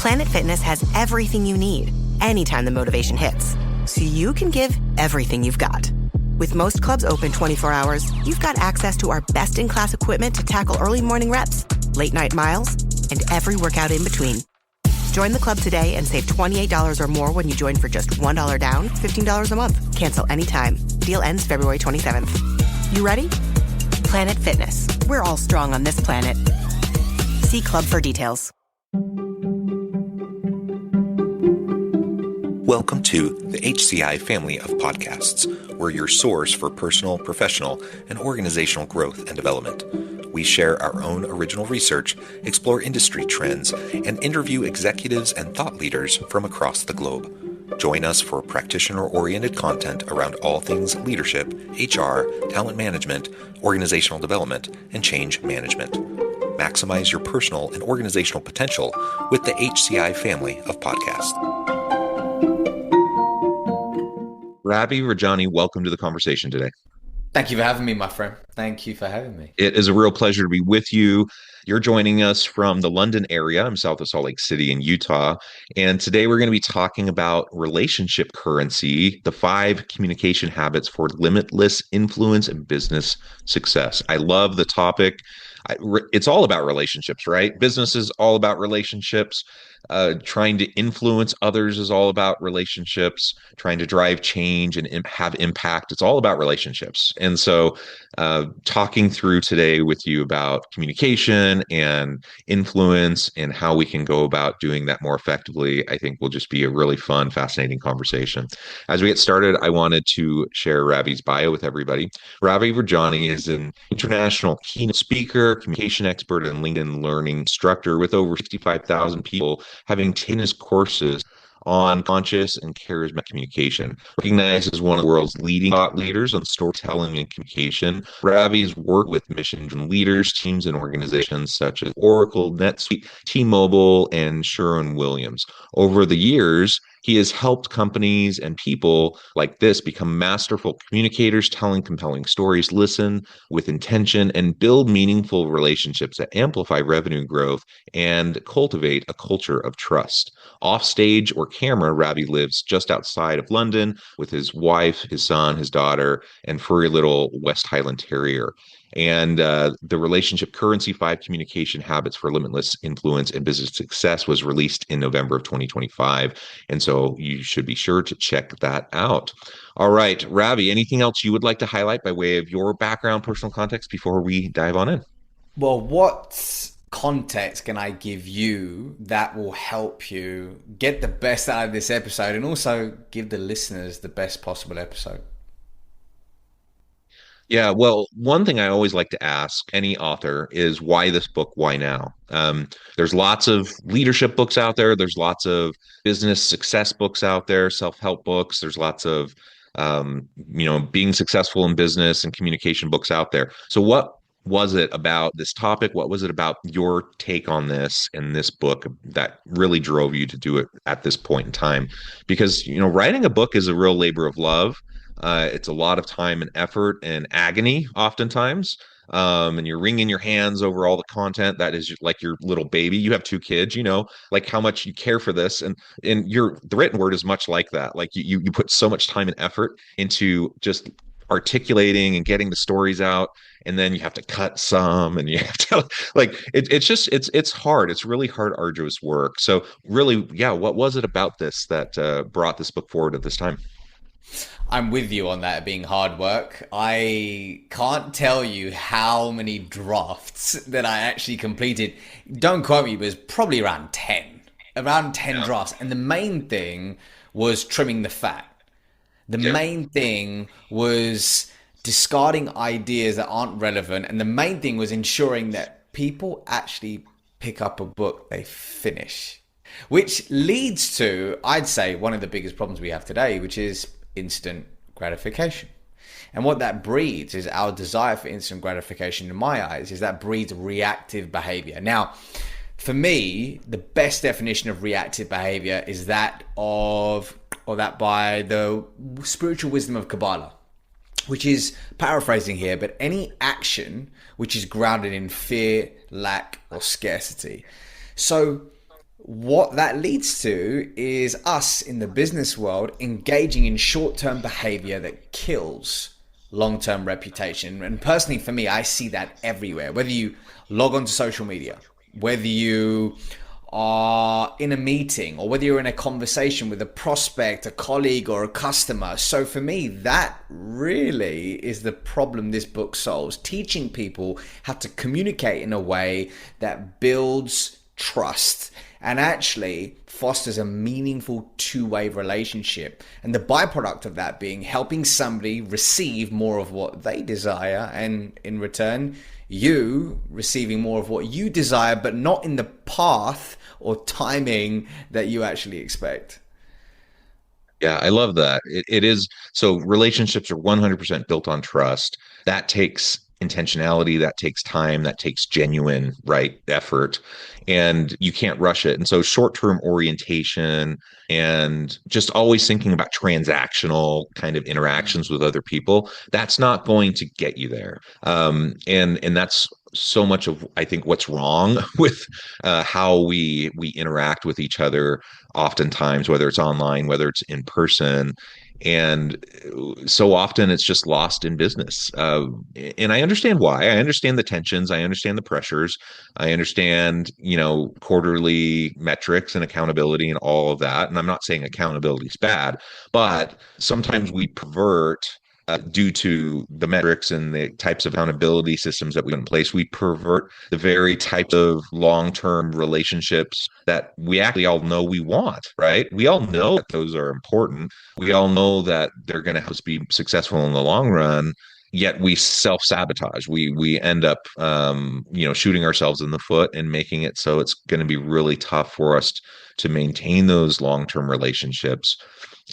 Planet Fitness has everything you need, anytime the motivation hits. So you can give everything you've got. With most clubs open 24 hours, you've got access to our best-in-class equipment to tackle early morning reps, late night miles, and every workout in between. Join the club today and save $28 or more when you join for just $1 down, $15 a month. Cancel anytime. Deal ends February 27th. You ready? Planet Fitness. We're all strong on this planet. See club for details. Welcome to the HCI family of podcasts. We're your source for personal, professional, and organizational growth and development. We share our own original research, explore industry trends, and interview executives and thought leaders from across the globe. Join us for practitioner-oriented content around all things leadership, HR, talent management, organizational development, and change management. Maximize your personal and organizational potential with the HCI family of podcasts. Ravi Rajani, welcome to the conversation today. Thank you for having me, my friend. Thank you for having me. It is a real pleasure to be with you. You're joining us from the London area. I'm south of Salt Lake City in Utah. And today we're going to be talking about relationship currency, the 5 communication habits for limitless influence and business success. I love the topic. It's all about relationships, right? Business is all about relationships. Trying to influence others is all about relationships. Trying to drive change and have impact, it's all about relationships. And so talking through today with you about communication and influence and how we can go about doing that more effectively, I think will just be a really fun, fascinating conversation. As we get started, I wanted to share Ravi's bio with everybody. Ravi Rajani is an international keynote speaker, communication expert, and LinkedIn learning instructor with over 65,000 people having taken his courses on conscious and charismatic communication. Recognized as one of the world's leading thought leaders on storytelling and communication, Ravi's worked with mission-driven leaders, teams, and organizations such as Oracle, NetSuite, T-Mobile, and Sherwin-Williams. Over the years, he has helped companies and people like this become masterful communicators, telling compelling stories, listen with intention, and build meaningful relationships that amplify revenue growth and cultivate a culture of trust. Off stage or camera, Ravi lives just outside of London with his wife, his son, his daughter, and furry little West Highland Terrier. And the relationship currency 5 communication habits for limitless influence and business success was released in November of 2025. And so you should be sure to check that out. All right, Ravi, anything else you would like to highlight by way of your background, personal context before we dive on in? Well, what context can I give you that will help you get the best out of this episode and also give the listeners the best possible episode? Yeah, well, one thing I always like to ask any author is why this book, why now? There's lots of leadership books out there. There's lots of business success books out there, self-help books. There's lots of, being successful in business and communication books out there. So what was it about this topic? What was it about your take on this and this book that really drove you to do it at this point in time? Because, writing a book is a real labor of love. It's a lot of time and effort and agony oftentimes. And you're wringing your hands over all the content that is like your little baby. You have 2 kids, like how much you care for this. And the written word is much like that. Like you put so much time and effort into just articulating and getting the stories out. And then you have to cut some and you have to it's hard. It's really hard, arduous work. So really, yeah, what was it about this that brought this book forward at this time? I'm with you on that being hard work. I can't tell you how many drafts that I actually completed. Don't quote me, but it's probably around 10. Around 10 drafts. And the main thing was trimming the fat. The main thing was discarding ideas that aren't relevant. And the main thing was ensuring that people actually pick up a book they finish. Which leads to, I'd say, one of the biggest problems we have today, which is instant gratification. And what that breeds is our desire for instant gratification, in my eyes, is that breeds reactive behavior. Now, for me, the best definition of reactive behavior is that by the spiritual wisdom of Kabbalah, which is paraphrasing here, but any action which is grounded in fear, lack, or scarcity. So What that leads to is us in the business world engaging in short term behavior that kills long term reputation. And personally, for me, I see that everywhere. Whether you log onto social media, whether you are in a meeting, or whether you're in a conversation with a prospect, a colleague, or a customer. So for me, that really is the problem this book solves, teaching people how to communicate in a way that builds trust and actually fosters a meaningful two-way relationship. And the byproduct of that being helping somebody receive more of what they desire, and in return, you receiving more of what you desire, but not in the path or timing that you actually expect. Yeah, I love that. It is so relationships are 100% built on trust. That takes intentionality, that takes time, that takes genuine, right, effort, and you can't rush it. And so short-term orientation and just always thinking about transactional kind of interactions with other people, that's not going to get you there. And that's so much of I think what's wrong with how we interact with each other oftentimes, whether it's online, whether it's in person. And so often it's just lost in business. And I understand why. I understand the tensions. I understand the pressures. I understand, quarterly metrics and accountability and all of that. And I'm not saying accountability is bad, but sometimes we pervert due to the metrics and the types of accountability systems that we put in place, we pervert the very types of long-term relationships that we actually all know we want, right? We all know that those are important. We all know that they're going to help us be successful in the long run. Yet we self-sabotage. We end up, shooting ourselves in the foot and making it so it's going to be really tough for us to maintain those long-term relationships.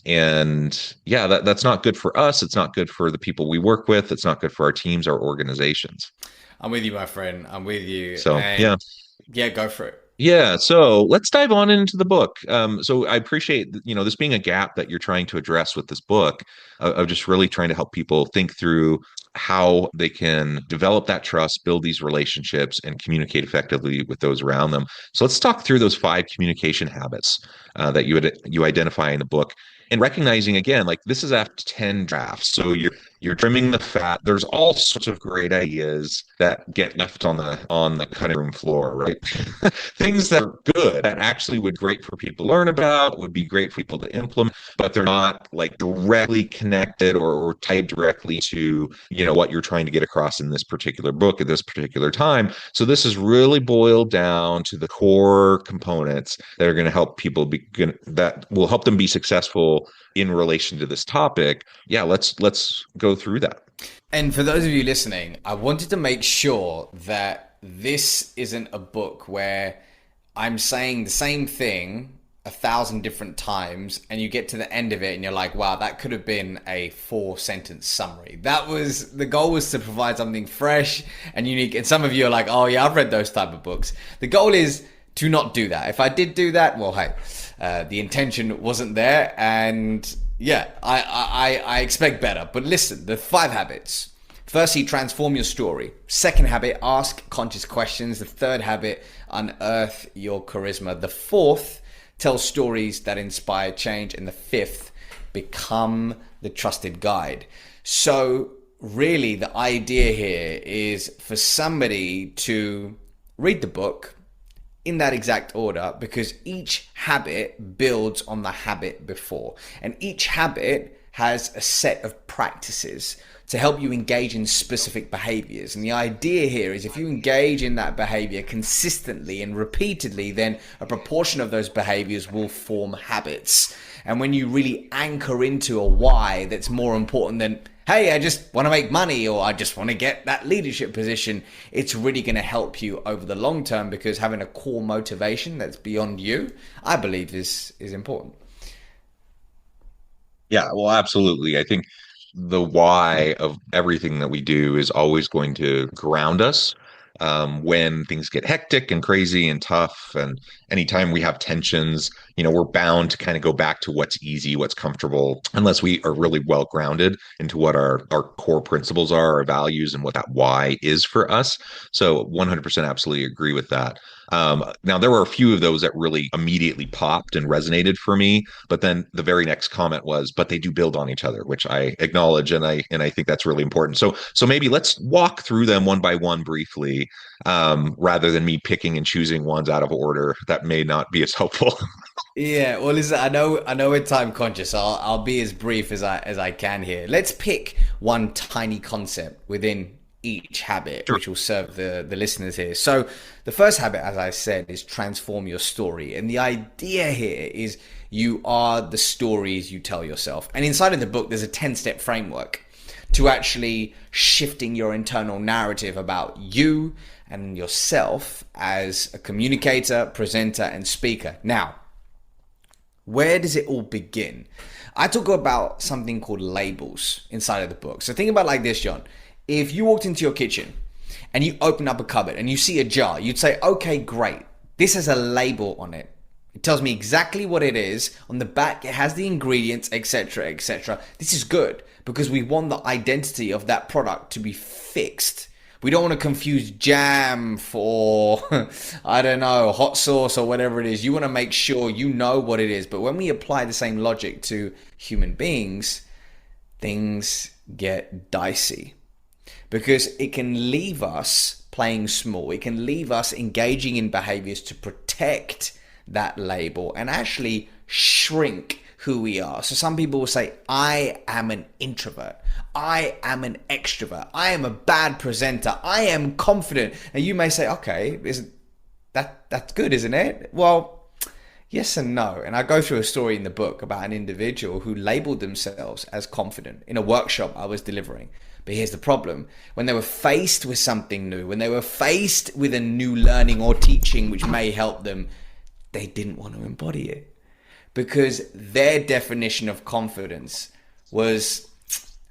And yeah, that's not good for us. It's not good for the people we work with. It's not good for our teams, our organizations. I'm with you, my friend. I'm with you. So yeah. And yeah, go for it. Yeah, so let's dive on into the book. So I appreciate, this being a gap that you're trying to address with this book, of just really trying to help people think through how they can develop that trust, build these relationships, and communicate effectively with those around them. So let's talk through those 5 communication habits that you identify in the book, and recognizing again, like this is after 10 drafts, so you're trimming the fat. There's all sorts of great ideas that get left on the cutting room floor, right? Things that are good that actually would great for people to learn about, would be great for people to implement, but they're not like directly connected or tied directly to, what you're trying to get across in this particular book at this particular time. So this is really boiled down to the core components that are going to help people that will help them be successful in relation to this topic. Yeah, let's go through that. And for those of you listening, I wanted to make sure that this isn't a book where I'm saying the same thing 1,000 different times and you get to the end of it and you're like, wow, that could have been a 4-sentence summary. The goal was to provide something fresh and unique. And some of you are like, oh yeah, I've read those type of books. The goal is to not do that. If I did do that, well, hey, the intention wasn't there. And yeah, I expect better. But listen, the 5 habits. Firstly, transform your story. Second habit, ask conscious questions. The third habit, unearth your charisma. The fourth, tell stories that inspire change. And the fifth, become the trusted guide. So really the idea here is for somebody to read the book in that exact order, because each habit builds on the habit before. And each habit has a set of practices to help you engage in specific behaviors. And the idea here is if you engage in that behavior consistently and repeatedly, then a proportion of those behaviors will form habits. And when you really anchor into a why that's more important than, hey, I just want to make money or I just want to get that leadership position, it's really going to help you over the long term, because having a core motivation that's beyond you, I believe is important. Yeah, well, absolutely. I think the why of everything that we do is always going to ground us when things get hectic and crazy and tough. And anytime we have tensions, we're bound to kind of go back to what's easy, what's comfortable, unless we are really well grounded into what our core principles are, our values, and what that why is for us. So 100% absolutely agree with that. Now, there were a few of those that really immediately popped and resonated for me, but then the very next comment was, "But they do build on each other," which I acknowledge, and I think that's really important. So maybe let's walk through them one by one briefly, rather than me picking and choosing ones out of order. That may not be as helpful. Yeah, well, listen, I know we're time conscious. So I'll be as brief as I can here. Let's pick one tiny concept within each habit, Sure. which will serve the listeners here. So the first habit, as I said, is transform your story, and the idea here is you are the stories you tell yourself. And inside of the book, there's a 10-step framework to actually shifting your internal narrative about you and yourself as a communicator, presenter, and speaker. Now, where does it all begin? I talk about something called labels inside of the book. So think about it like this, John. If you walked into your kitchen and you open up a cupboard and you see a jar, you'd say, okay, great. This has a label on it. It tells me exactly what it is. On the back, it has the ingredients, etc., etc. This is good because we want the identity of that product to be fixed. We don't want to confuse jam for, I don't know, hot sauce or whatever it is. You want to make sure you know what it is. But when we apply the same logic to human beings, things get dicey because it can leave us playing small. It can leave us engaging in behaviors to protect that label and actually shrink who we are. So some people will say, I am an introvert. I am an extrovert. I am a bad presenter. I am confident. And you may say, okay, isn't that's good, isn't it? Well, yes and no. And I go through a story in the book about an individual who labeled themselves as confident in a workshop I was delivering. But here's the problem. When they were faced with something new, when they were faced with a new learning or teaching which may help them, they didn't want to embody it. Because their definition of confidence was,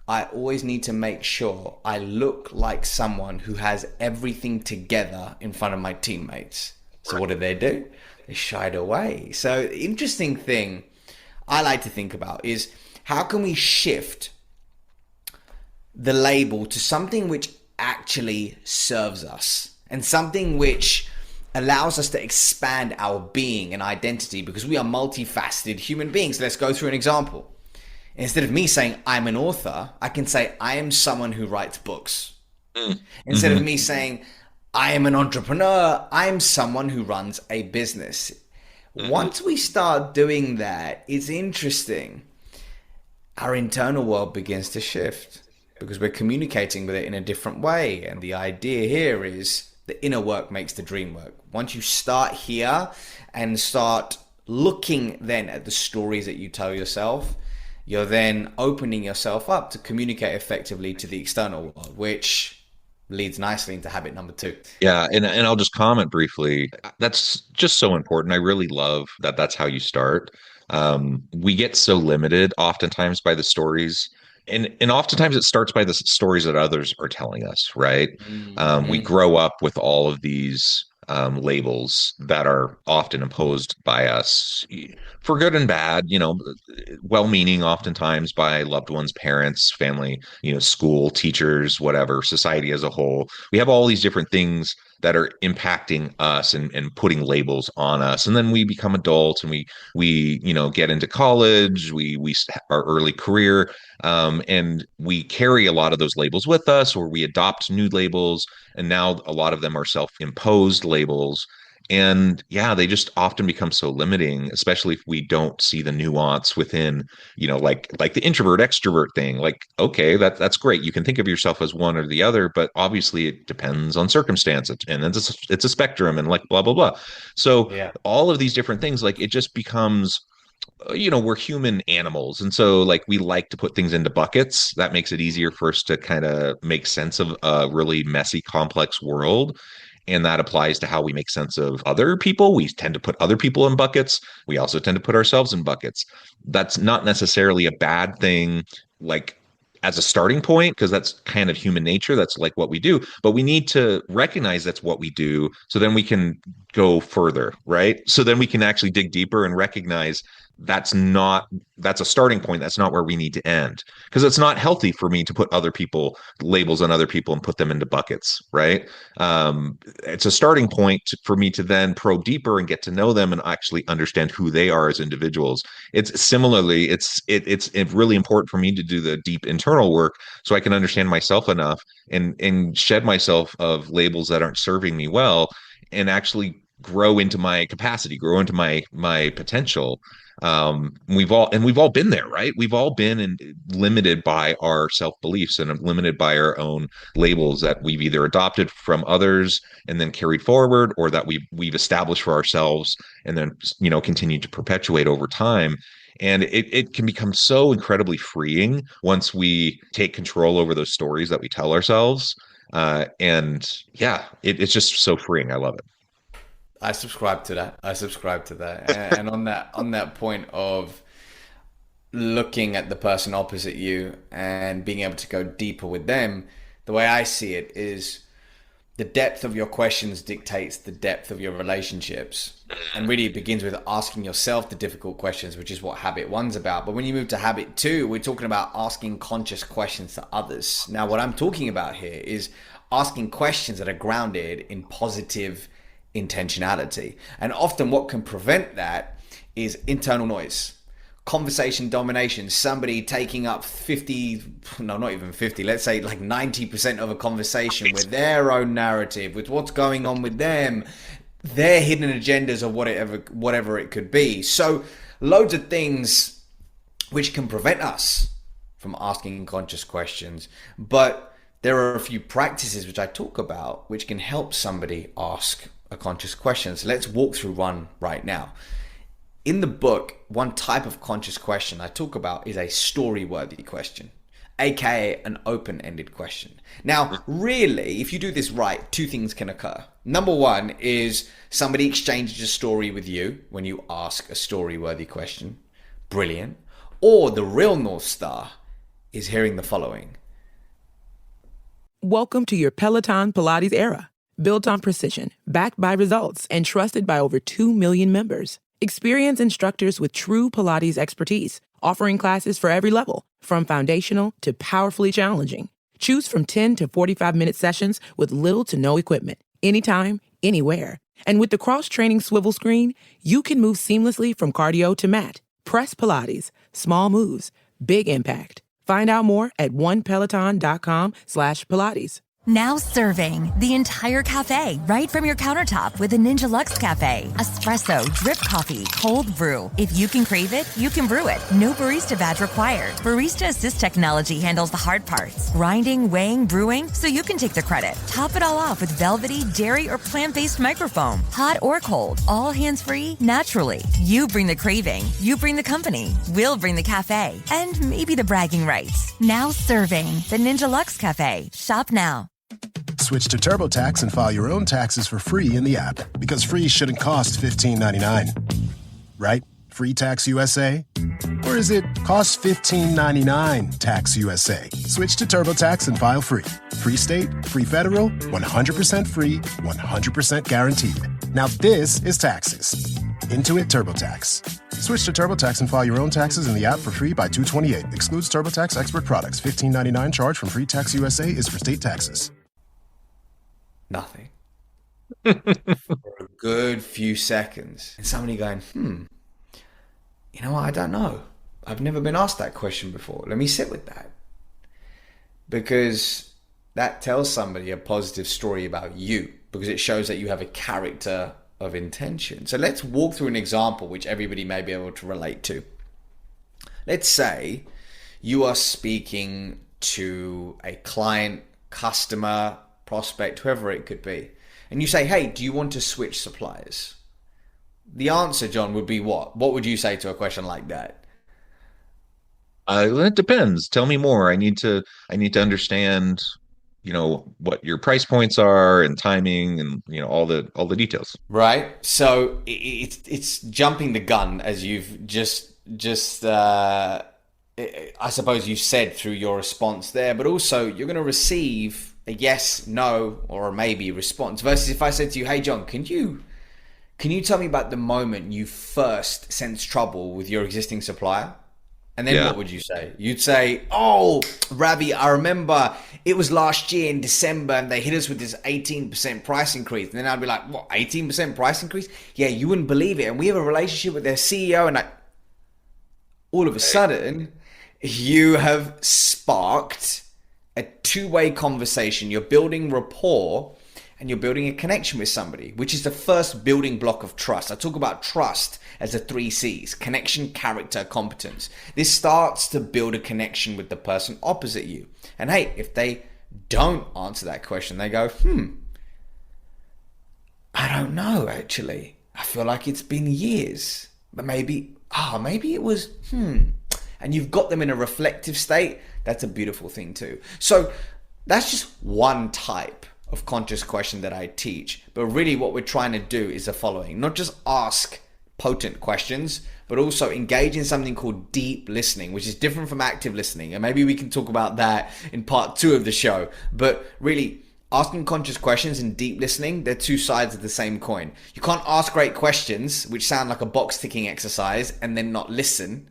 I always need to make sure I look like someone who has everything together in front of my teammates. So what did they do? They shied away. So the interesting thing I like to think about is how can we shift the label to something which actually serves us and something which allows us to expand our being and identity because we are multifaceted human beings. Let's go through an example. Instead of me saying I'm an author, I can say I am someone who writes books. Instead of me saying I am an entrepreneur, I'm someone who runs a business. Once we start doing that, it's interesting. Our internal world begins to shift because we're communicating with it in a different way. And the idea here is the inner work makes the dream work. Once you start here and start looking then at the stories that you tell yourself, you're then opening yourself up to communicate effectively to the external world, which leads nicely into habit number 2. Yeah, and I'll just comment briefly. That's just so important. I really love that that's how you start. We get so limited oftentimes by the stories, and oftentimes it starts by the stories that others are telling us, right? We grow up with all of these labels that are often imposed by us for good and bad, well-meaning oftentimes by loved ones, parents, family, school, teachers, whatever, society as a whole. We have all these different things that are impacting us and putting labels on us. And then we become adults and we get into college, we our early career, and we carry a lot of those labels with us, or we adopt new labels. And now a lot of them are self-imposed labels. And yeah, they just often become so limiting, especially if we don't see the nuance within, like the introvert extrovert thing. Like, okay, that's great. You can think of yourself as one or the other, but obviously it depends on circumstances, and it's a spectrum, and like blah blah blah. So Yeah. all of these different things, like it just becomes, we're human animals. And so like we like to put things into buckets. That makes it easier for us to kind of make sense of a really messy, complex world. And that applies to how we make sense of other people. We tend to put other people in buckets. We also tend to put ourselves in buckets. That's not necessarily a bad thing, like as a starting point, because that's kind of human nature. That's like what we do. But we need to recognize that's what we do. So then we can go further, right? So then we can actually dig deeper and recognize that's a starting point. That's not where we need to end, because it's not healthy for me to put other people labels on other people and put them into buckets, right? It's a starting point for me to then probe deeper and get to know them and actually understand who they are as individuals. It's really important for me to do the deep internal work so I can understand myself enough and shed myself of labels that aren't serving me well, and actually grow into my capacity, grow into my potential. We've all been there, right? We've all been limited by our self-beliefs and limited by our own labels that we've either adopted from others and then carried forward, or that we've established for ourselves and then continue to perpetuate over time. And it can become so incredibly freeing once we take control over those stories that we tell ourselves. And yeah, it's just so freeing. I love it. I subscribe to that. I subscribe to that. And on that point of looking at the person opposite you and being able to go deeper with them, the way I see it is the depth of your questions dictates the depth of your relationships. And really it begins with asking yourself the difficult questions, which is what habit one's about. But when you move to habit two, we're talking about asking conscious questions to others. Now, what I'm talking about here is asking questions that are grounded in positive intentionality. And often what can prevent that is internal noise, conversation domination, somebody taking up 50, no, not even 50, let's say like 90% of a conversation with their own narrative, with what's going on with them, their hidden agendas, or whatever it could be. So loads of things which can prevent us from asking conscious questions. But there are a few practices which I talk about which can help somebody ask a conscious question. So let's walk through one right now. In the book, one type of conscious question I talk about is a story-worthy question, aka an open-ended question. Now, really, if you do this right, two things can occur. Number one is somebody exchanges a story with you when you ask a story-worthy question. Brilliant. Or the real North Star is hearing the following. Welcome to your Peloton Pilates era. Built on precision, backed by results, and trusted by over 2 million members. Experience instructors with true Pilates expertise, offering classes for every level, from foundational to powerfully challenging. Choose from 10 to 45-minute sessions with little to no equipment, anytime, anywhere. And with the cross-training swivel screen, you can move seamlessly from cardio to mat. Press Pilates, small moves, big impact. Find out more at onepeloton.com/Pilates. Now serving the entire cafe right from your countertop with a Ninja Luxe Cafe. Espresso, drip coffee, cold brew. If you can crave it, you can brew it. No barista badge required. Barista Assist technology handles the hard parts. Grinding, weighing, brewing, so you can take the credit. Top it all off with velvety, dairy, or plant-based microfoam. Hot or cold, all hands-free, naturally. You bring the craving. You bring the company. We'll bring the cafe. And maybe the bragging rights. Now serving the Ninja Luxe Cafe. Shop now. Switch to TurboTax and file your own taxes for free in the app, because free shouldn't cost $15.99. Right? Free Tax USA? Or is it cost $15.99 Tax USA? Switch to TurboTax and file free. Free state, free federal, 100% free, 100% guaranteed. Now this is taxes. Intuit TurboTax. Switch to TurboTax and file your own taxes in the app for free by 2/28. Excludes TurboTax expert products. $15.99 charge from Free Tax USA is for state taxes. Nothing. For a good few seconds. And somebody going, you know what? I don't know. I've never been asked that question before. Let me sit with that. Because that tells somebody a positive story about you, because it shows that you have a character of intention. So let's walk through an example which everybody may be able to relate to. Let's say you are speaking to a client, customer, prospect, whoever it could be, and you say, hey, do you want to switch suppliers? The answer, John, would be what? What would you say to a question like that? It depends. Tell me more. I need to understand, what your price points are and timing and all the details. Right. So it's jumping the gun, as you've just I suppose you said through your response there, but also you're going to receive a yes, no, or a maybe response. Versus if I said to you, hey John, can you Can you tell me about the moment you first sensed trouble with your existing supplier? And then what would you say? You'd say, oh, Ravi, I remember it was last year in December and they hit us with this 18% price increase. And then I'd be like, what, 18% price increase? Yeah, you wouldn't believe it. And we have a relationship with their CEO. And all of a sudden, you have sparked a two-way conversation. You're building rapport and you're building a connection with somebody, which is the first building block of trust. I talk about trust as the 3 C's: connection, character, competence. This starts to build a connection with the person opposite you. And hey, if they don't answer that question, they go, I don't know, actually. I feel like it's been years, but maybe it was, And you've got them in a reflective state. That's a beautiful thing too. So that's just one type of conscious question that I teach. But really what we're trying to do is the following: not just ask potent questions, but also engage in something called deep listening, which is different from active listening. And maybe we can talk about that in part 2 of the show. But really, asking conscious questions and deep listening, they're two sides of the same coin. You can't ask great questions, which sound like a box ticking exercise, and then not listen.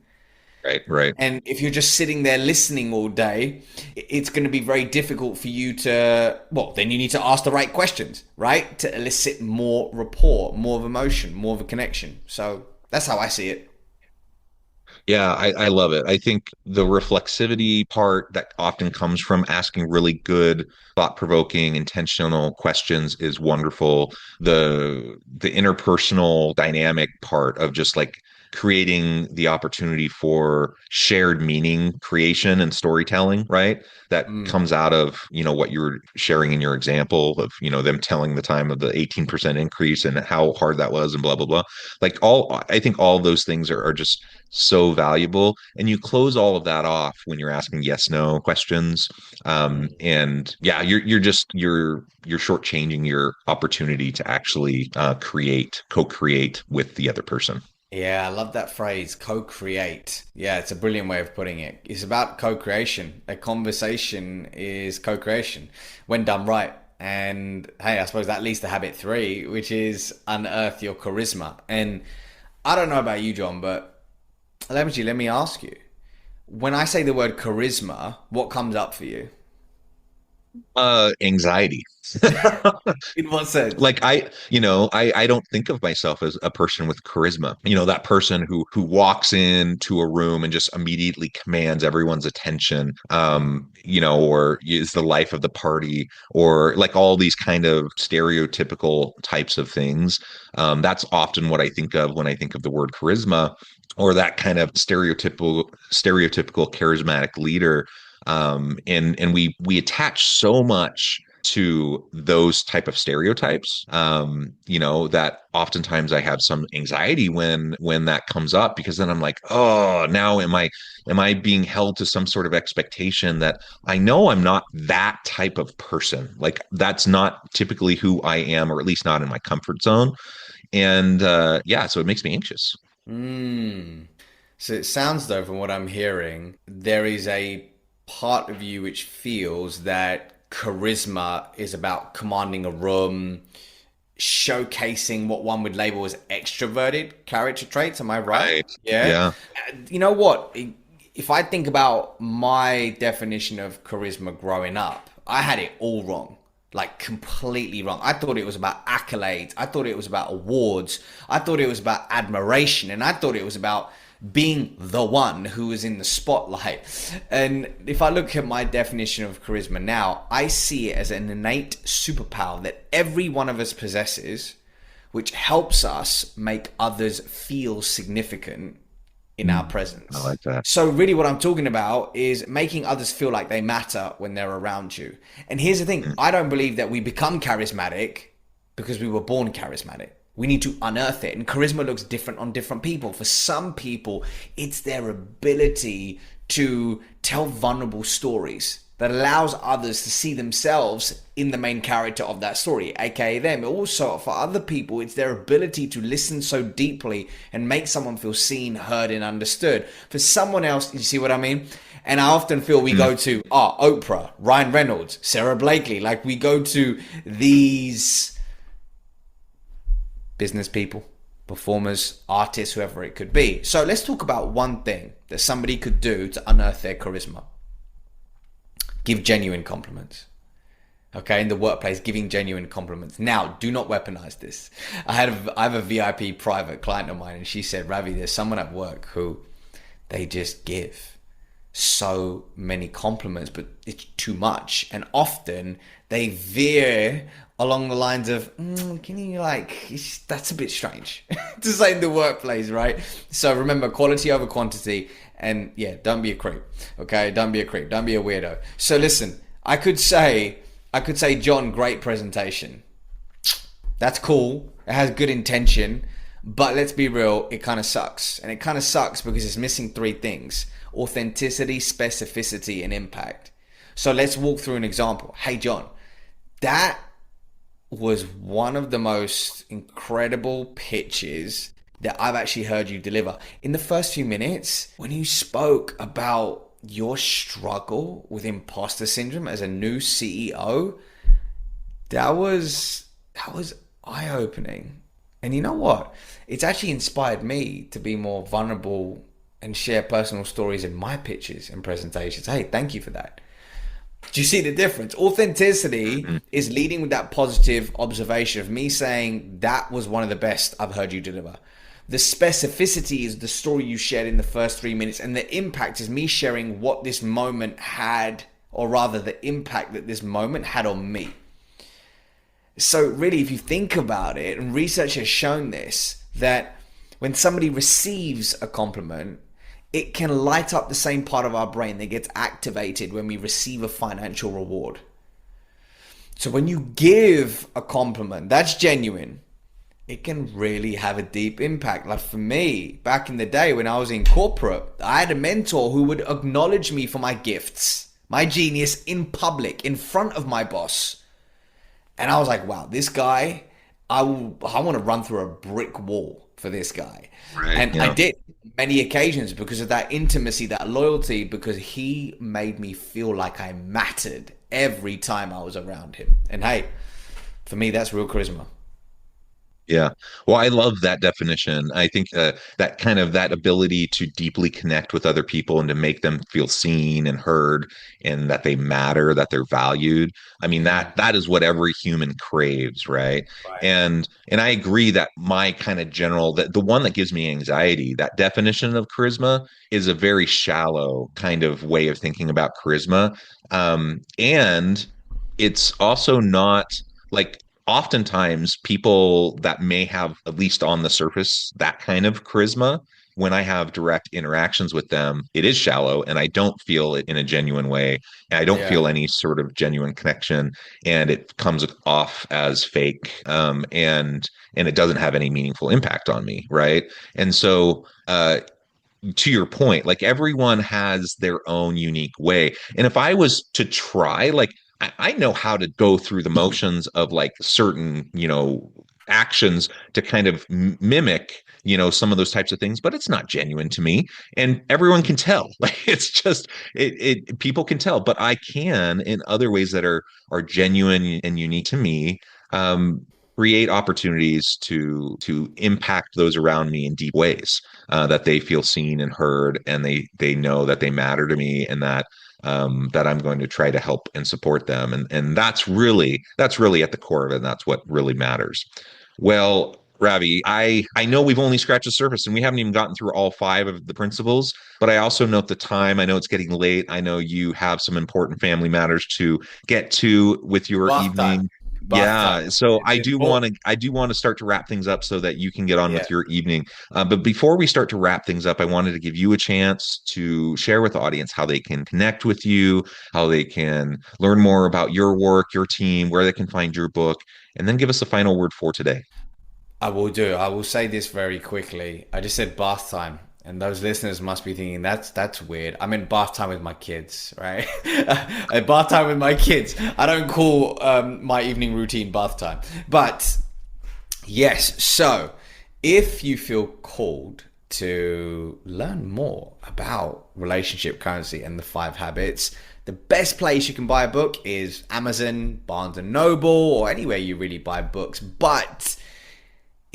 Right. And if you're just sitting there listening all day, it's going to be very difficult for you to, then you need to ask the right questions, right? To elicit more rapport, more of emotion, more of a connection. So that's how I see it. Yeah, I love it. I think the reflexivity part that often comes from asking really good, thought-provoking, intentional questions is wonderful. The interpersonal dynamic part of just like creating the opportunity for shared meaning creation and storytelling, right? That comes out of, what you were sharing in your example of, them telling the time of the 18% increase and how hard that was and blah, blah, blah. Like I think all of those things are just so valuable. And you close all of that off when you're asking yes, no questions. And yeah, you're shortchanging your opportunity to actually co-create with the other person. Yeah, I love that phrase, co-create. Yeah, it's a brilliant way of putting it. It's about co-creation. A conversation is co-creation when done right. And hey, I suppose that leads to habit 3, which is unearth your charisma. And I don't know about you, John, but let me ask you. When I say the word charisma, what comes up for you? Anxiety. In what sense? Like I don't think of myself as a person with charisma. That person who walks into a room and just immediately commands everyone's attention, or is the life of the party, or like all these kind of stereotypical types of things. That's often what I think of when I think of the word charisma, or that kind of stereotypical charismatic leader. And we attach so much to those type of stereotypes, that oftentimes I have some anxiety when that comes up, because then I'm like, oh, now am I being held to some sort of expectation that I know I'm not that type of person. Like that's not typically who I am, or at least not in my comfort zone. And so it makes me anxious. So it sounds though, from what I'm hearing, there is a part of you which feels that charisma is about commanding a room, showcasing what one would label as extroverted character traits. Am I right? Yeah. You know what? If I think about my definition of charisma growing up, I had it all wrong. Like completely wrong. I thought it was about accolades. I thought it was about awards. I thought it was about admiration. And I thought it was about being the one who was in the spotlight. And if I look at my definition of charisma now, I see it as an innate superpower that every one of us possesses, which helps us make others feel significant in our presence. I like that. So really what I'm talking about is making others feel like they matter when they're around you. And here's the thing, I don't believe that we become charismatic because we were born charismatic. We need to unearth it. And charisma looks different on different people. For some people, it's their ability to tell vulnerable stories that allows others to see themselves in the main character of that story, aka them. Also, for other people, it's their ability to listen so deeply and make someone feel seen, heard, and understood. For someone else, you see what I mean? And I often feel we go to Oprah, Ryan Reynolds, Sarah Blakely. Like we go to these business people, performers, artists, whoever it could be. So let's talk about one thing that somebody could do to unearth their charisma. Give genuine compliments. Okay, in the workplace, giving genuine compliments. Now, do not weaponize this. I have a VIP private client of mine, and she said, Ravi, there's someone at work who they just give so many compliments, but it's too much. And often they veer along the lines of, can you that's a bit strange to say in the workplace, right? So remember, quality over quantity. And yeah, don't be a creep. Okay, don't be a creep. Don't be a weirdo. So listen, I could say, John, great presentation. That's cool. It has good intention, but let's be real, it kind of sucks. And it kind of sucks because it's missing three things: authenticity, specificity, and impact. So let's walk through an example. Hey, John, that was one of the most incredible pitches that I've actually heard you deliver. In the first few minutes, when you spoke about your struggle with imposter syndrome as a new CEO, that was eye-opening. And you know what? It's actually inspired me to be more vulnerable and share personal stories in my pitches and presentations. Hey, thank you for that. Do you see the difference? Authenticity is leading with that positive observation of me saying that was one of the best I've heard you deliver. The specificity is the story you shared in the first 3 minutes, and the impact is me sharing what this moment had, or rather the impact that this moment had on me. So really, if you think about it, and research has shown this, that when somebody receives a compliment, it can light up the same part of our brain that gets activated when we receive a financial reward. So when you give a compliment that's genuine, it can really have a deep impact. Like for me, back in the day when I was in corporate, I had a mentor who would acknowledge me for my gifts, my genius, in public, in front of my boss. And I was like, wow, this guy, I want to run through a brick wall for this guy. Right, and yeah. I did many occasions because of that intimacy, that loyalty, because he made me feel like I mattered every time I was around him. And hey, for me, that's real charisma. Yeah. Well, I love that definition. I think that kind of that ability to deeply connect with other people and to make them feel seen and heard and that they matter, that they're valued. I mean, that is what every human craves, right? And I agree that my kind of general, that the one that gives me anxiety, that definition of charisma is a very shallow kind of way of thinking about charisma. And it's also not like, oftentimes people that may have, at least on the surface, that kind of charisma, when I have direct interactions with them, it is shallow and I don't feel it in a genuine way. And I don't feel any sort of genuine connection, and it comes off as fake, and it doesn't have any meaningful impact on me, right? And so to your point, like everyone has their own unique way. And if I was to try, like I know how to go through the motions of like certain, actions to kind of mimic, some of those types of things, but it's not genuine to me. And everyone can tell. Like it's just people can tell, but I can in other ways that are genuine and unique to me, create opportunities to impact those around me in deep ways, that they feel seen and heard, and they know that they matter to me, and that I'm going to try to help and support them. And that's really at the core of it. And that's what really matters. Well, Ravi, I know we've only scratched the surface and we haven't even gotten through all 5 of the principles, but I also note the time. I know it's getting late. I know you have some important family matters to get to with your evening. So I do want to start to wrap things up so that you can get on with your evening. But before we start to wrap things up, I wanted to give you a chance to share with the audience how they can connect with you, how they can learn more about your work, your team, where they can find your book, and then give us a final word for today. I will do. I will say this very quickly. I just said bath time. And those listeners must be thinking, that's weird. I'm in bath time with my kids, right? Bath time with my kids. I don't call my evening routine bath time. But yes, so if you feel called to learn more about relationship currency and the 5 habits, the best place you can buy a book is Amazon, Barnes & Noble, or anywhere you really buy books. But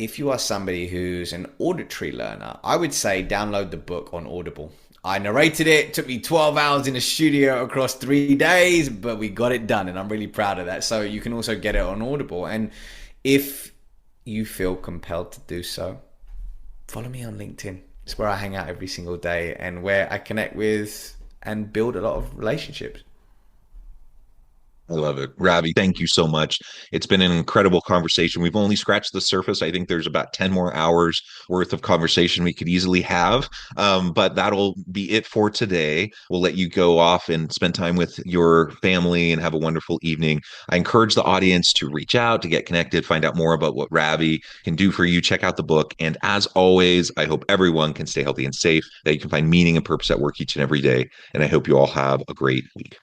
if you are somebody who's an auditory learner, I would say download the book on Audible. I narrated it. It took me 12 hours in the studio across 3 days, but we got it done, and I'm really proud of that. So you can also get it on Audible. And if you feel compelled to do so, follow me on LinkedIn. It's where I hang out every single day and where I connect with and build a lot of relationships. I love it. Ravi, thank you so much. It's been an incredible conversation. We've only scratched the surface. I think there's about 10 more hours worth of conversation we could easily have. But that'll be it for today. We'll let you go off and spend time with your family and have a wonderful evening. I encourage the audience to reach out, to get connected, find out more about what Ravi can do for you. Check out the book. And as always, I hope everyone can stay healthy and safe, that you can find meaning and purpose at work each and every day. And I hope you all have a great week.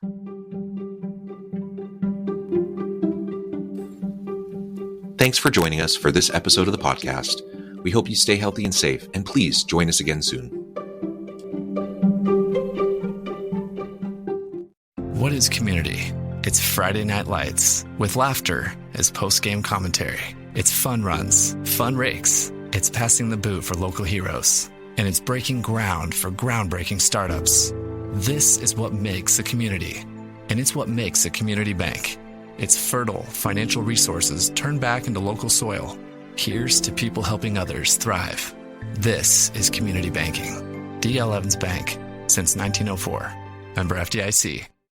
Thanks for joining us for this episode of the podcast. We hope you stay healthy and safe, and please join us again soon. What is community? It's Friday Night Lights with laughter as post-game commentary. It's fun runs, fun rakes. It's passing the boot for local heroes. And it's breaking ground for groundbreaking startups. This is what makes a community. And it's what makes a community bank. It's fertile financial resources turned back into local soil. Here's to people helping others thrive. This is community banking. D.L. Evans Bank, since 1904. Member FDIC.